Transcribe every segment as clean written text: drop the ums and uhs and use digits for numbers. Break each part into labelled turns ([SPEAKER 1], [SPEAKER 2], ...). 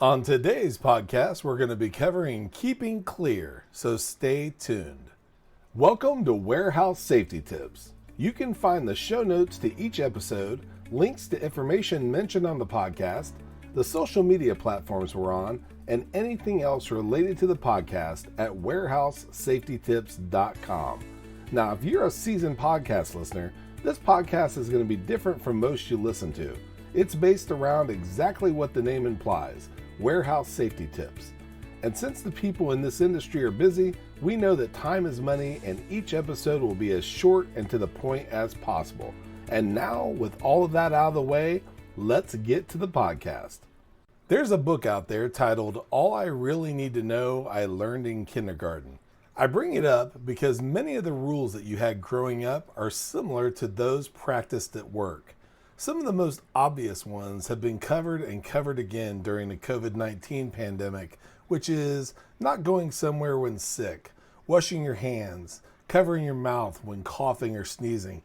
[SPEAKER 1] On today's podcast, we're going to be covering keeping clear, so stay tuned. Welcome to Warehouse Safety Tips. You can find the show notes to each episode, links to information mentioned on the podcast, the social media platforms we're on, and anything else related to the podcast at warehousesafetytips.com. Now, if you're a seasoned podcast listener, this podcast is going to be different from most you listen to. It's based around exactly what the name implies, warehouse safety tips. And since the people in this industry are busy, we know that time is money and each episode will be as short and to the point as possible. And now, with all of that out of the way, let's get to the podcast. There's a book out there titled All I Really Need to Know I Learned in Kindergarten. I bring it up because many of the rules that you had growing up are similar to those practiced at work. Some of the most obvious ones have been covered and covered again during the COVID-19 pandemic, which is not going somewhere when sick, washing your hands, covering your mouth when coughing or sneezing.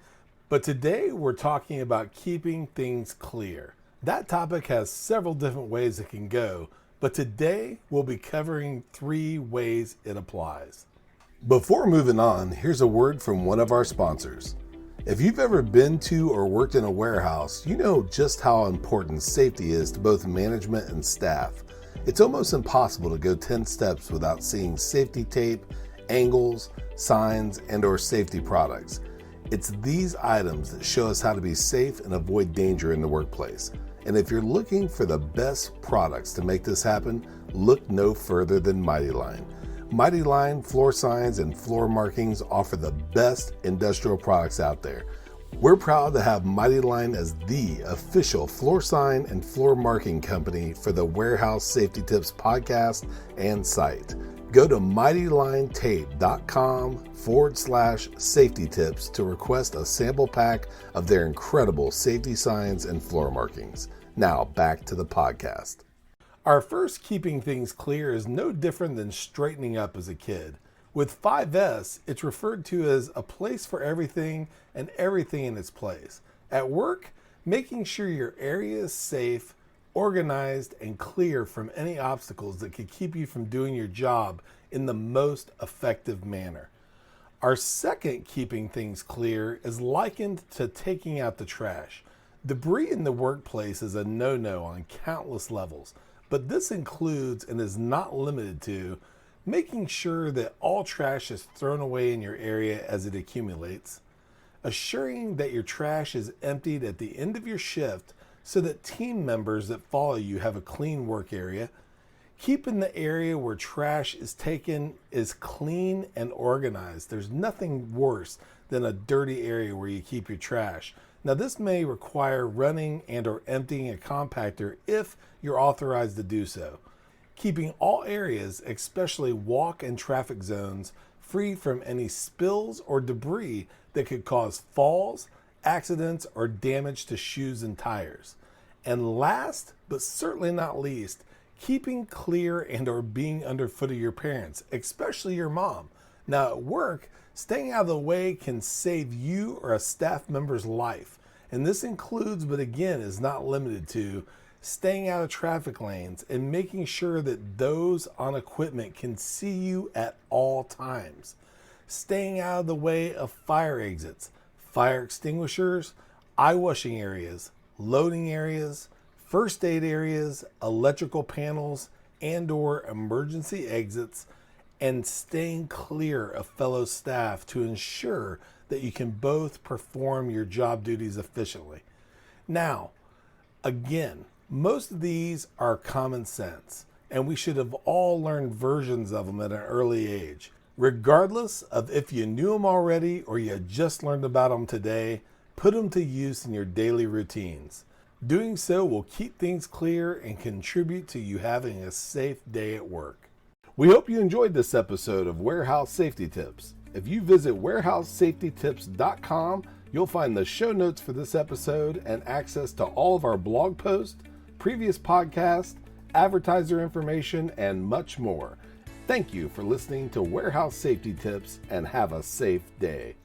[SPEAKER 1] But today we're talking about keeping things clear. That topic has several different ways it can go, but today we'll be covering 3 ways it applies. Before moving on, here's a word from one of our sponsors. If you've ever been to or worked in a warehouse, you know just how important safety is to both management and staff. It's almost impossible to go 10 steps without seeing safety tape, angles, signs, and/or safety products. It's these items that show us how to be safe and avoid danger in the workplace. And if you're looking for the best products to make this happen, look no further than Mighty Line. Mighty Line floor signs and floor markings offer the best industrial products out there. We're proud to have Mighty Line as the official floor sign and floor marking company for the Warehouse Safety Tips podcast and site. Go to mightylinetape.com/safety tips to request a sample pack of their incredible safety signs and floor markings. Now back to the podcast. Our first keeping things clear is no different than straightening up as a kid. With 5S, it's referred to as a place for everything and everything in its place. At work, making sure your area is safe, organized, and clear from any obstacles that could keep you from doing your job in the most effective manner. Our second keeping things clear is likened to taking out the trash. Debris in the workplace is a no-no on countless levels. But this includes and is not limited to making sure that all trash is thrown away in your area as it accumulates, assuring that your trash is emptied at the end of your shift so that team members that follow you have a clean work area, keeping the area where trash is taken is clean and organized. There's nothing worse than a dirty area where you keep your trash. Now, this may require running and/or emptying a compactor if you're authorized to do so. Keeping all areas, especially walk and traffic zones, free from any spills or debris that could cause falls, accidents, or damage to shoes and tires. And last, but certainly not least, keeping clear and/or being underfoot of your parents, especially your mom. Now, at work, staying out of the way can save you or a staff member's life. And this includes, but again is not limited to, staying out of traffic lanes and making sure that those on equipment can see you at all times. Staying out of the way of fire exits, fire extinguishers, eye washing areas, loading areas, first aid areas, electrical panels, and/or emergency exits, and staying clear of fellow staff to ensure that you can both perform your job duties efficiently. Now, again, most of these are common sense, and we should have all learned versions of them at an early age. Regardless of if you knew them already or you just learned about them today, put them to use in your daily routines. Doing so will keep things clear and contribute to you having a safe day at work. We hope you enjoyed this episode of Warehouse Safety Tips. If you visit warehousesafetytips.com, you'll find the show notes for this episode and access to all of our blog posts, previous podcasts, advertiser information, and much more. Thank you for listening to Warehouse Safety Tips and have a safe day.